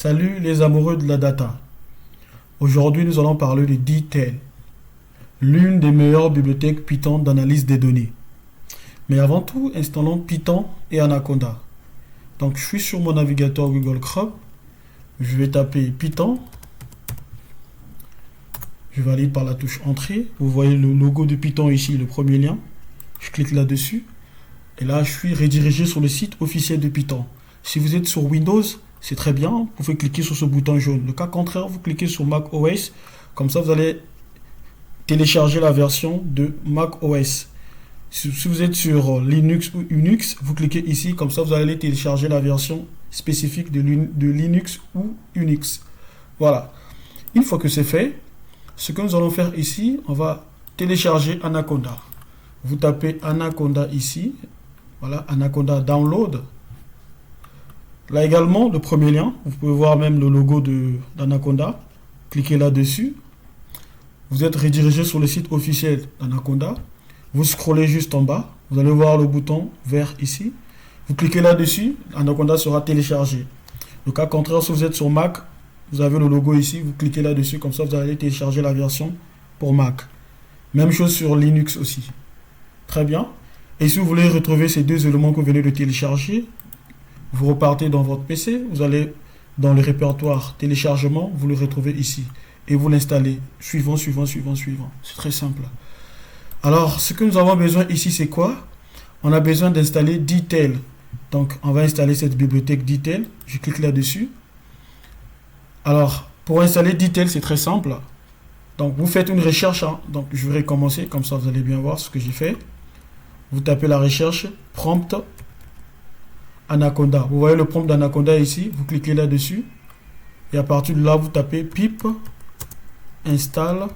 Salut les amoureux de la data. Aujourd'hui, nous allons parler de Detail, l'une des meilleures bibliothèques Python d'analyse des données. Mais avant tout, installons Python et Anaconda. Donc, je suis sur mon navigateur Google Chrome. Je vais taper Python. Je valide par la touche Entrée. Vous voyez le logo de Python ici, le premier lien. Je clique là-dessus. Et là, je suis redirigé sur le site officiel de Python. Si vous êtes sur Windows, c'est très bien, vous pouvez cliquer sur ce bouton jaune. Le cas contraire, vous cliquez sur Mac OS. Comme ça, vous allez télécharger la version de Mac OS. Si vous êtes sur Linux ou Unix, vous cliquez ici. Comme ça, vous allez télécharger la version spécifique de Linux ou Unix. Voilà. Une fois que c'est fait, ce que nous allons faire ici, on va télécharger Anaconda. Vous tapez Anaconda ici. Voilà, Anaconda Download. Là également, le premier lien, vous pouvez voir même le logo d'Anaconda. Cliquez là-dessus. Vous êtes redirigé sur le site officiel d'Anaconda. Vous scrollez juste en bas. Vous allez voir le bouton vert ici. Vous cliquez là-dessus. Anaconda sera téléchargé. Le cas contraire, si vous êtes sur Mac, vous avez le logo ici. Vous cliquez là-dessus. Comme ça, vous allez télécharger la version pour Mac. Même chose sur Linux aussi. Très bien. Et si vous voulez retrouver ces deux éléments que vous venez de télécharger, vous repartez dans votre PC, vous allez dans le répertoire téléchargement, vous le retrouvez ici. Et vous l'installez. Suivant. C'est très simple. Alors, ce que nous avons besoin ici, c'est quoi? On a besoin d'installer Detail. Donc, on va installer cette bibliothèque Detail. Je clique là-dessus. Alors, pour installer Detail, c'est très simple. Donc, vous faites une recherche. Donc, je vais recommencer. Comme ça, vous allez bien voir ce que j'ai fait. Vous tapez la recherche, prompt Anaconda. Vous voyez le prompt d'Anaconda ici. Vous cliquez là-dessus. Et à partir de là, vous tapez pip install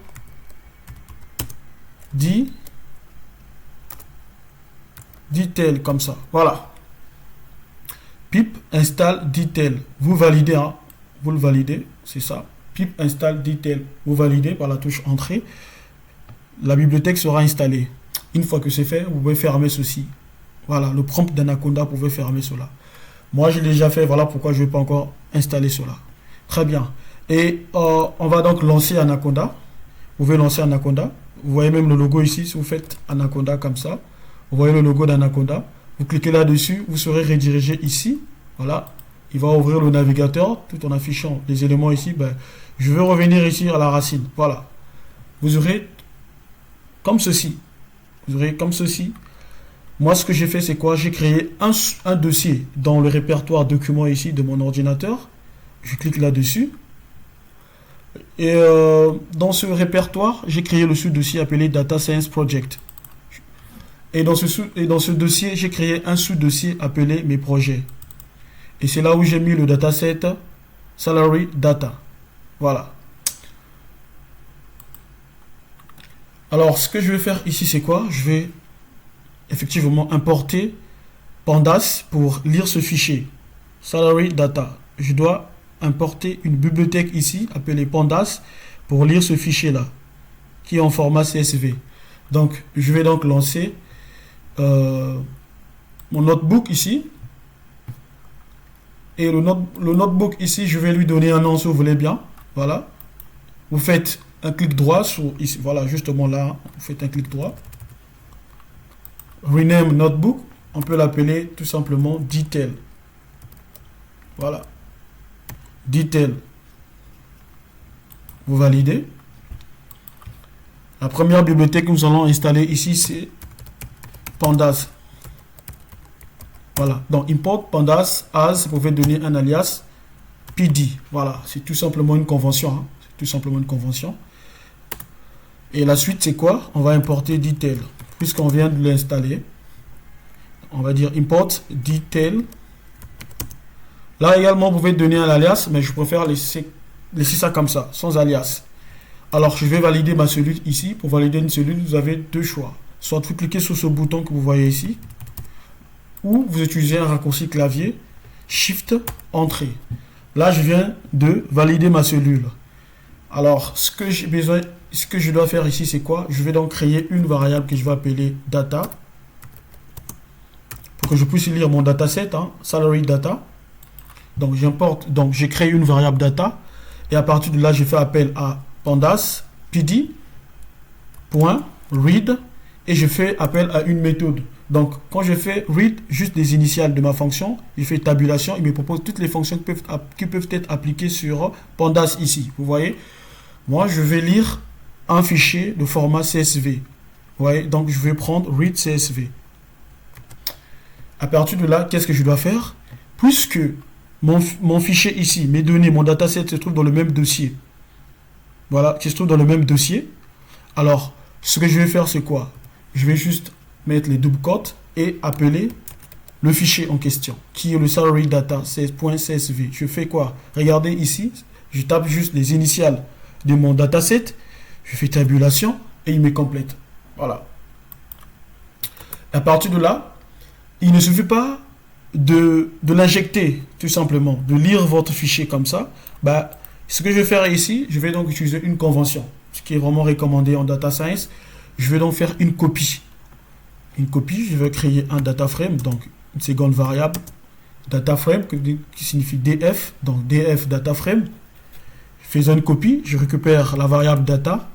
detail comme ça. Voilà. Pip install detail. Vous validez. Vous le validez. C'est ça. Pip install detail. Vous validez par la touche entrée. La bibliothèque sera installée. Une fois que c'est fait, vous pouvez fermer ceci. Voilà, le prompt d'Anaconda, vous pouvez fermer cela. Moi, j'ai déjà fait, voilà pourquoi je ne vais pas encore installer cela. Très bien. Et on va donc lancer Anaconda. Vous pouvez lancer Anaconda. Vous voyez même le logo ici, si vous faites Anaconda comme ça. Vous voyez le logo d'Anaconda. Vous cliquez là-dessus, vous serez redirigé ici. Voilà. Il va ouvrir le navigateur, tout en affichant les éléments ici. Ben, je vais revenir ici à la racine. Voilà. Vous aurez comme ceci. Vous aurez comme ceci. Moi, ce que j'ai fait, c'est quoi? J'ai créé un dossier dans le répertoire documents ici de mon ordinateur. Je clique là-dessus. Et dans ce répertoire, j'ai créé le sous-dossier appelé Data Science Project. Et dans ce dossier, j'ai créé un sous-dossier appelé Mes projets. Et c'est là où j'ai mis le dataset Salary Data. Voilà. Alors, ce que je vais faire ici, c'est quoi? Je vais effectivement importer Pandas pour lire ce fichier. Salary Data. Je dois importer une bibliothèque ici, appelée Pandas, pour lire ce fichier-là, qui est en format CSV. Donc, je vais donc lancer mon notebook ici. Et le notebook ici, je vais lui donner un nom si vous voulez bien. Voilà. Vous faites un clic droit sur ici. Voilà, justement là, vous faites un clic droit. Rename notebook, on peut l'appeler tout simplement Detail. Voilà. Detail. Vous validez. La première bibliothèque que nous allons installer ici, c'est Pandas. Voilà. Donc, import Pandas as, vous pouvez donner un alias PD. Voilà. C'est tout simplement une convention. C'est tout simplement une convention. Et la suite, c'est quoi? On va importer Detail. Puisqu'on vient de l'installer, on va dire import Detail. Là également, vous pouvez donner un alias, mais je préfère laisser ça comme ça, sans alias. Alors, je vais valider ma cellule ici. Pour valider une cellule, vous avez deux choix. Soit vous cliquez sur ce bouton que vous voyez ici, ou vous utilisez un raccourci clavier, Shift, Entrée. Là, je viens de valider ma cellule. Alors, ce que je dois faire ici, c'est quoi? Je vais donc créer une variable que je vais appeler data pour que je puisse lire mon dataset, salary data. Donc j'importe, donc j'ai créé une variable data et à partir de là, je fais appel à pandas pd.read et je fais appel à une méthode. Donc quand je fais read juste les initiales de ma fonction, je fais tabulation, il me propose toutes les fonctions qui peuvent être appliquées sur pandas ici. Vous voyez, moi je vais lire un fichier de format CSV. Vous voyez, donc je vais prendre read CSV. À partir de là, qu'est-ce que je dois faire? Puisque mon fichier ici, mes données, mon dataset se trouve dans le même dossier. Voilà, qui se trouve dans le même dossier. Alors, ce que je vais faire, c'est quoi? Je vais juste mettre les double quotes et appeler le fichier en question, qui est le salary data .csv. Je fais quoi? Regardez ici, je tape juste les initiales de mon dataset, je fais tabulation et il me complète. Voilà. À partir de là, il ne suffit pas de l'injecter, tout simplement, de lire votre fichier comme ça. Ce que je vais faire ici, je vais donc utiliser une convention, ce qui est vraiment recommandé en data science. Je vais donc faire une copie. Une copie, je vais créer un data frame, donc une seconde variable data frame qui signifie df, donc df data frame. Faisons une copie, je récupère la variable data,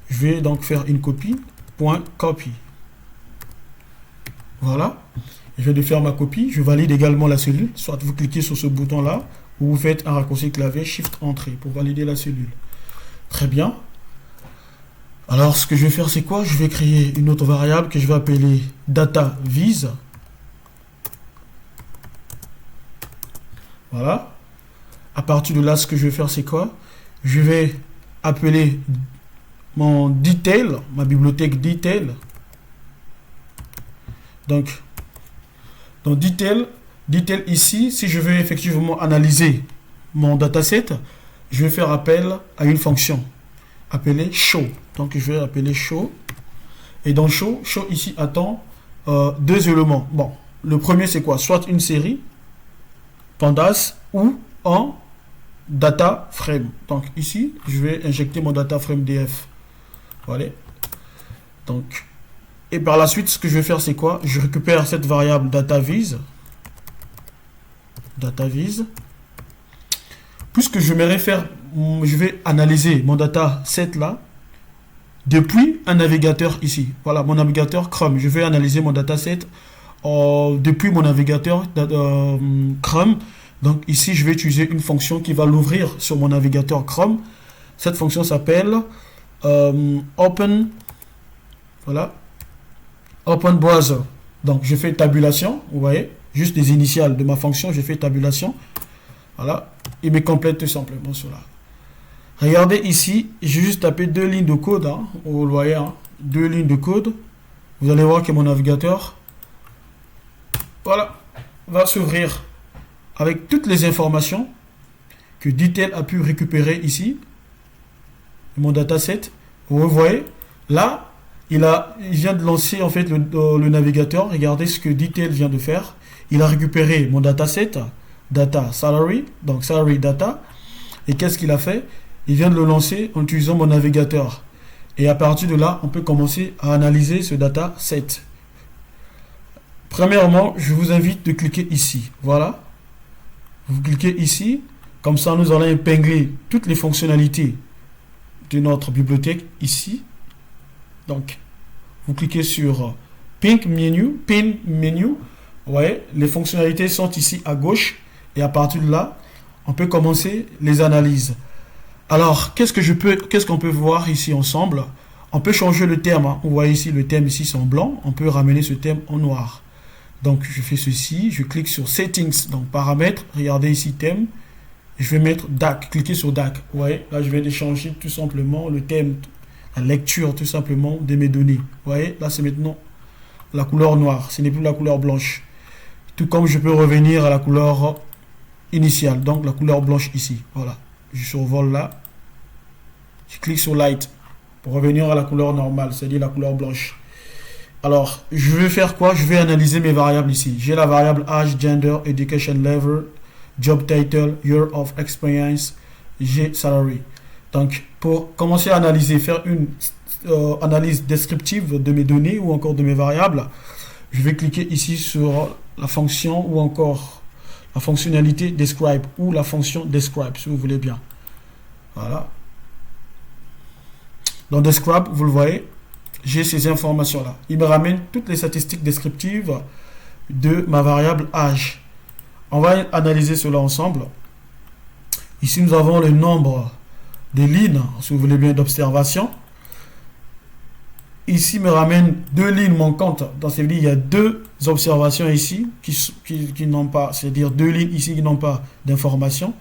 je vais donc faire une copie, point copy. Voilà. Je vais de faire ma copie, je valide également la cellule, soit vous cliquez sur ce bouton là, ou vous faites un raccourci clavier Shift Entrée pour valider la cellule. Très bien. Alors ce que je vais faire c'est quoi? Je vais créer une autre variable que je vais appeler data_vis. Voilà. À partir de là, ce que je vais faire c'est quoi? Je vais appeler mon detail, ma bibliothèque detail. Donc dans detail ici, si je veux effectivement analyser mon dataset, je vais faire appel à une fonction appelée show. Donc je vais appeler show. Et dans show ici attend deux éléments. Bon, le premier c'est quoi? Soit une série, pandas, ou en data frame. Donc ici, je vais injecter mon data frame df. Voilà. Donc et par la suite, ce que je vais faire, c'est quoi? Je récupère cette variable data_vis. Puisque je vais analyser mon dataset là depuis un navigateur ici. Voilà, mon navigateur Chrome. Je vais analyser mon dataset depuis mon navigateur Chrome. Donc ici, je vais utiliser une fonction qui va l'ouvrir sur mon navigateur Chrome. Cette fonction s'appelle open. Voilà. Open browser. Donc je fais tabulation, vous voyez, juste les initiales de ma fonction, je fais tabulation. Voilà, il me complète tout simplement cela. Regardez ici, j'ai juste tapé deux lignes de code, hein, vous le voyez, hein, deux lignes de code. Vous allez voir que mon navigateur, voilà, va s'ouvrir avec toutes les informations que detail a pu récupérer ici, mon dataset. Vous voyez, là, il vient de lancer en fait le navigateur. Regardez ce que detail vient de faire. Il a récupéré mon dataset, data salary, donc salary data. Et qu'est-ce qu'il a fait? Il vient de le lancer en utilisant mon navigateur. Et à partir de là, on peut commencer à analyser ce dataset. Premièrement, je vous invite de cliquer ici. Voilà. Vous cliquez ici. Comme ça, nous allons épingler toutes les fonctionnalités de notre bibliothèque ici. Donc, vous cliquez sur Pin Menu. Ouais, les fonctionnalités sont ici à gauche. Et à partir de là, on peut commencer les analyses. Alors, qu'est-ce qu'on peut voir ici ensemble? On peut changer le terme. Hein. Vous voyez ici, le thème ici, c'est en blanc. On peut ramener ce thème en noir. Donc, je fais ceci. Je clique sur Settings, donc paramètres. Regardez ici, thème. Je vais mettre DAC. Cliquez sur DAC. Vous voyez, là, je vais changer tout simplement le thème, la lecture tout simplement de mes données. Vous voyez, là, c'est maintenant la couleur noire. Ce n'est plus la couleur blanche. Tout comme je peux revenir à la couleur initiale, donc la couleur blanche ici. Voilà. Je survole là. Je clique sur Light pour revenir à la couleur normale, c'est-à-dire la couleur blanche. Alors, je vais faire quoi? Je vais analyser mes variables ici. J'ai la variable âge, gender, education level, job title, year of experience, j'ai salary. Donc, pour commencer à analyser, faire une analyse descriptive de mes données ou encore de mes variables, je vais cliquer ici sur la fonction ou encore la fonctionnalité describe ou la fonction describe, si vous voulez bien. Voilà. Dans describe, vous le voyez, j'ai ces informations-là. Il me ramène toutes les statistiques descriptives de ma variable âge. On va analyser cela ensemble. Ici, nous avons le nombre de lignes, si vous voulez bien, d'observation. Ici, me ramène deux lignes manquantes. Dans cette ligne, il y a deux observations ici qui n'ont pas, c'est-à-dire deux lignes ici qui n'ont pas d'information.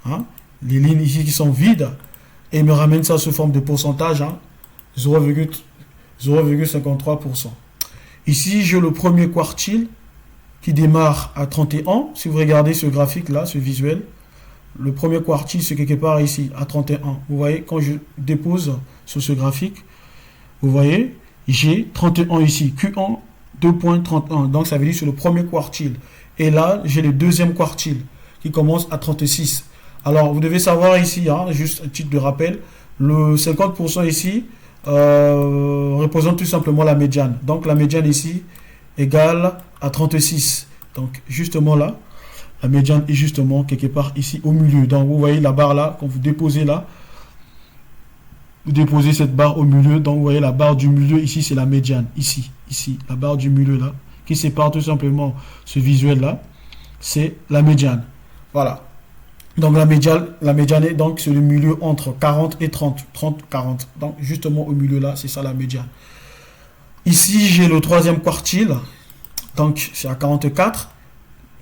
Hein. Les lignes ici qui sont vides. Et il me ramène ça sous forme de pourcentage, hein, 0,53%. Ici, j'ai le premier quartile qui démarre à 31. Si vous regardez ce graphique-là, ce visuel, le premier quartile, c'est quelque part ici, à 31. Vous voyez, quand je dépose sur ce graphique, vous voyez, j'ai 31 ici, Q1, 2.31. Donc, ça veut dire que c'est le premier quartile. Et là, j'ai le deuxième quartile qui commence à 36. Alors, vous devez savoir ici, hein, juste un titre de rappel, le 50% ici représente tout simplement la médiane. Donc, la médiane ici égale à 36. Donc, justement là, la médiane est justement quelque part ici au milieu. Donc, vous voyez la barre là, quand vous déposez là, vous déposez cette barre au milieu. Donc, vous voyez la barre du milieu ici, c'est la médiane. Ici, la barre du milieu là, qui sépare tout simplement ce visuel là, c'est la médiane. Voilà. Donc, la médiane est donc sur le milieu entre 40 et 30. 30, 40. Donc, justement au milieu là, c'est ça la médiane. Ici, j'ai le troisième quartile. Donc, c'est à 44.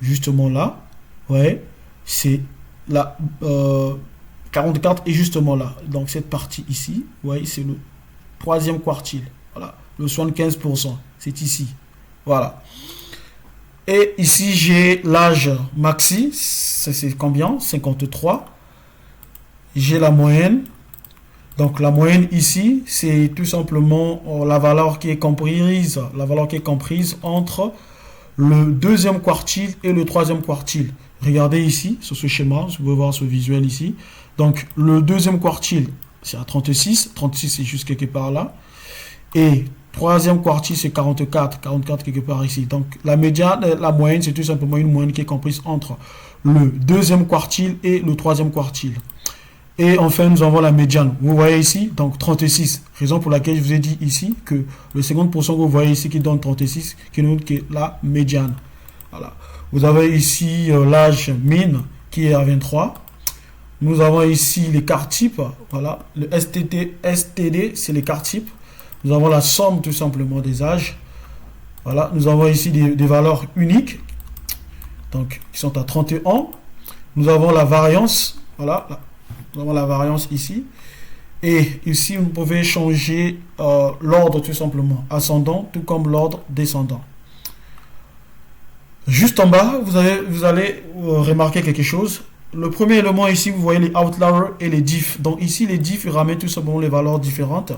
Justement là. Ouais. C'est la 44 est justement là. Donc, cette partie ici. Vous voyez, c'est le troisième quartile. Voilà. Le 75%. C'est ici. Voilà. Et ici, j'ai l'âge maxi. C'est combien? 53. J'ai la moyenne. Donc, la moyenne ici, c'est tout simplement la valeur qui est comprise entre le deuxième quartile et le troisième quartile. Regardez ici, sur ce schéma, vous pouvez voir ce visuel ici. Donc, le deuxième quartile, c'est à 36. 36, c'est juste quelque part là. Et troisième quartile, c'est 44. 44 quelque part ici. Donc, la médiane, la moyenne, c'est tout simplement une moyenne qui est comprise entre le deuxième quartile et le troisième quartile. Et enfin, nous avons la médiane. Vous voyez ici, donc 36. Raison pour laquelle je vous ai dit ici que le 50% que vous voyez ici qui donne 36, qui nous donne la médiane. Voilà. Vous avez ici l'âge min qui est à 23. Nous avons ici les quarts types. Voilà. Le STD, c'est les quarts types. Nous avons la somme tout simplement des âges. Voilà. Nous avons ici des valeurs uniques. Donc, qui sont à 31. Nous avons la variance. Voilà. Nous avons la variance ici. Et ici, vous pouvez changer l'ordre tout simplement. Ascendant, tout comme l'ordre descendant. Juste en bas, vous allez remarquer quelque chose. Le premier élément ici, vous voyez les outliers et les diffs. Donc ici, les diffs ramènent tout simplement les valeurs différentes.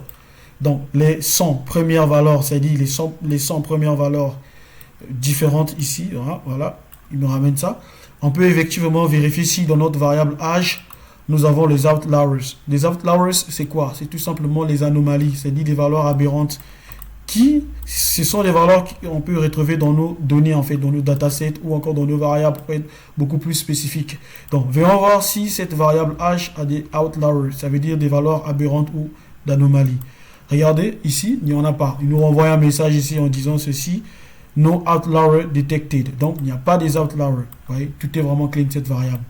Donc les 100 premières valeurs, c'est-à-dire les 100 premières valeurs différentes ici. Voilà, il me ramène ça. On peut effectivement vérifier si dans notre variable âge, nous avons les outliers. Les outliers, c'est quoi? C'est tout simplement les anomalies, c'est-à-dire des valeurs aberrantes. Ce sont des valeurs qu'on peut retrouver dans nos données, en fait, dans nos datasets ou encore dans nos variables pour être beaucoup plus spécifiques. Donc, voyons voir si cette variable âge a des outliers, ça veut dire des valeurs aberrantes ou d'anomalies. Regardez, ici, il n'y en a pas. Il nous renvoie un message ici en disant ceci, no outlier detected. Donc, il n'y a pas des outliers. Vous voyez, tout est vraiment clean, cette variable.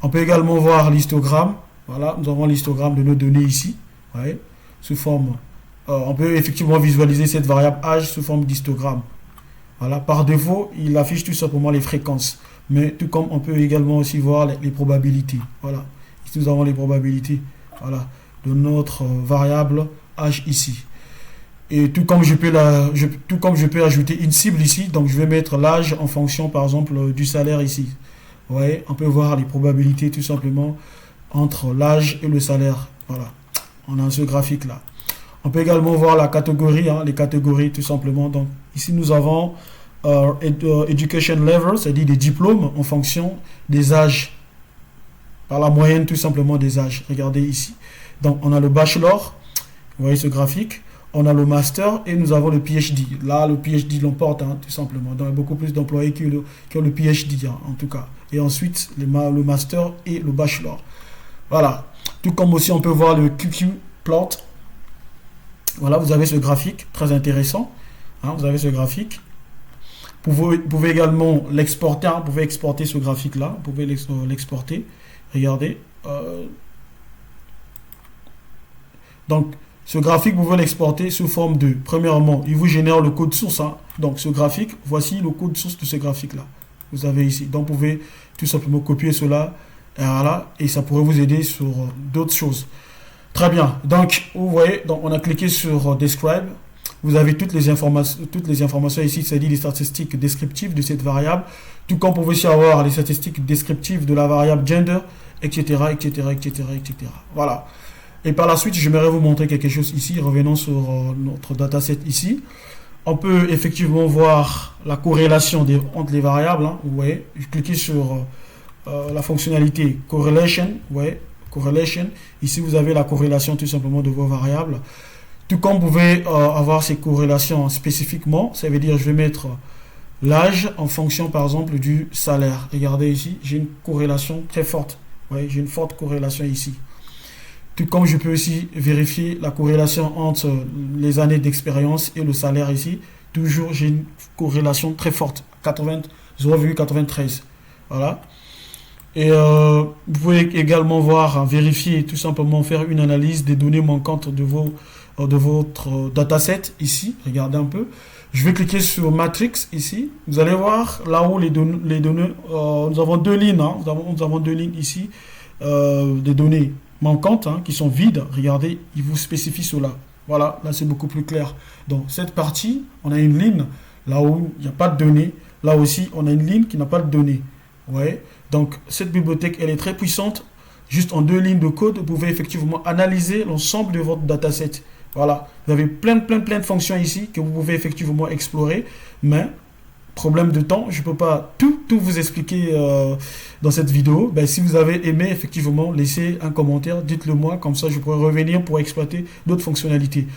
On peut également voir l'histogramme. Voilà, nous avons l'histogramme de nos données ici. Vous voyez, sous forme... on peut effectivement visualiser cette variable âge sous forme d'histogramme. Voilà, par défaut, il affiche tout simplement les fréquences. Mais tout comme on peut également aussi voir les probabilités. Voilà, ici nous avons les probabilités. Voilà, de notre variable âge ici. Et tout comme je peux ajouter une cible ici, donc je vais mettre l'âge en fonction par exemple du salaire ici. Vous voyez, on peut voir les probabilités tout simplement entre l'âge et le salaire. Voilà, on a ce graphique là. On peut également voir la catégorie, les catégories tout simplement. Donc ici nous avons education level, c'est-à-dire des diplômes en fonction des âges, par la moyenne tout simplement des âges. Regardez ici. Donc on a le bachelor, vous voyez ce graphique. on a le master et nous avons le PhD. Là, le PhD l'emporte, hein, tout simplement. Donc, il y a beaucoup plus d'employés qui ont le PhD, hein, en tout cas. Et ensuite, le master et le bachelor. Voilà. Tout comme aussi, on peut voir le QQ plot. Voilà, vous avez ce graphique très intéressant. Hein, vous avez ce graphique. Vous pouvez également l'exporter. Hein, vous pouvez exporter ce graphique-là. Vous pouvez l'exporter. Regardez. Donc, ce graphique, vous pouvez l'exporter sous forme de, premièrement, il vous génère le code source. Hein. Donc, ce graphique, voici le code source de ce graphique-là. Vous avez ici. Donc, vous pouvez tout simplement copier cela. Et voilà. Et ça pourrait vous aider sur d'autres choses. Très bien. Donc, vous voyez, donc on a cliqué sur Describe. Vous avez toutes les informations ici, c'est-à-dire les statistiques descriptives de cette variable. Tout comme vous pouvez aussi avoir les statistiques descriptives de la variable gender, etc., etc., etc., etc. Voilà. Et par la suite, j'aimerais vous montrer quelque chose ici. Revenons sur notre dataset ici. On peut effectivement voir la corrélation entre les variables. Hein. Vous voyez, je clique sur la fonctionnalité Correlation. Vous voyez, Correlation. Ici, vous avez la corrélation tout simplement de vos variables. Tout comme vous pouvez avoir ces corrélations spécifiquement, ça veut dire je vais mettre l'âge en fonction par exemple du salaire. Regardez ici, j'ai une corrélation très forte. Vous voyez, j'ai une forte corrélation ici. Tout comme je peux aussi vérifier la corrélation entre les années d'expérience et le salaire ici. Toujours, j'ai une corrélation très forte, 0,93. Voilà. Et vous pouvez également voir, vérifier, tout simplement faire une analyse des données manquantes de votre dataset ici. Regardez un peu. Je vais cliquer sur Matrix ici. Vous allez voir là où les données nous avons deux lignes. Hein, nous avons deux lignes ici. Des données manquantes hein, qui sont vides. Regardez, il vous spécifie cela. Voilà, là c'est beaucoup plus clair. Donc cette partie, on a une ligne là où il n'y a pas de données. Là aussi, on a une ligne qui n'a pas de données. Ouais. Donc cette bibliothèque, elle est très puissante. Juste en deux lignes de code, vous pouvez effectivement analyser l'ensemble de votre dataset. Voilà, vous avez plein de fonctions ici que vous pouvez effectivement explorer. Mais, problème de temps, je ne peux pas tout vous expliquer dans cette vidéo. Ben, si vous avez aimé, effectivement, laissez un commentaire, dites-le moi, comme ça je pourrai revenir pour exploiter d'autres fonctionnalités.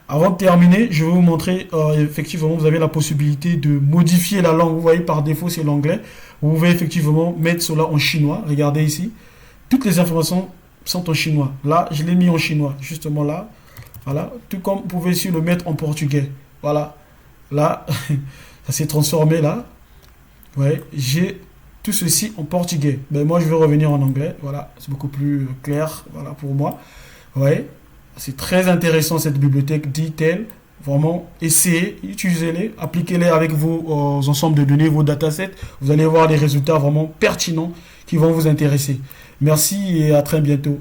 Avant de terminer, je vais vous montrer, effectivement, vous avez la possibilité de modifier la langue. Vous voyez, par défaut, c'est l'anglais. Vous pouvez effectivement mettre cela en chinois. Regardez ici. Toutes les informations sont en chinois. Là, je l'ai mis en chinois, justement là. Voilà. Tout comme vous pouvez aussi le mettre en portugais. Voilà. Là, ça s'est transformé là. Ouais, j'ai tout ceci en portugais. Mais moi, je vais revenir en anglais. Voilà, c'est beaucoup plus clair. Voilà pour moi. Ouais. C'est très intéressant cette bibliothèque Detail. Vraiment, essayez, utilisez-les, appliquez-les avec vos ensembles de données, vos datasets. Vous allez voir des résultats vraiment pertinents qui vont vous intéresser. Merci et à très bientôt.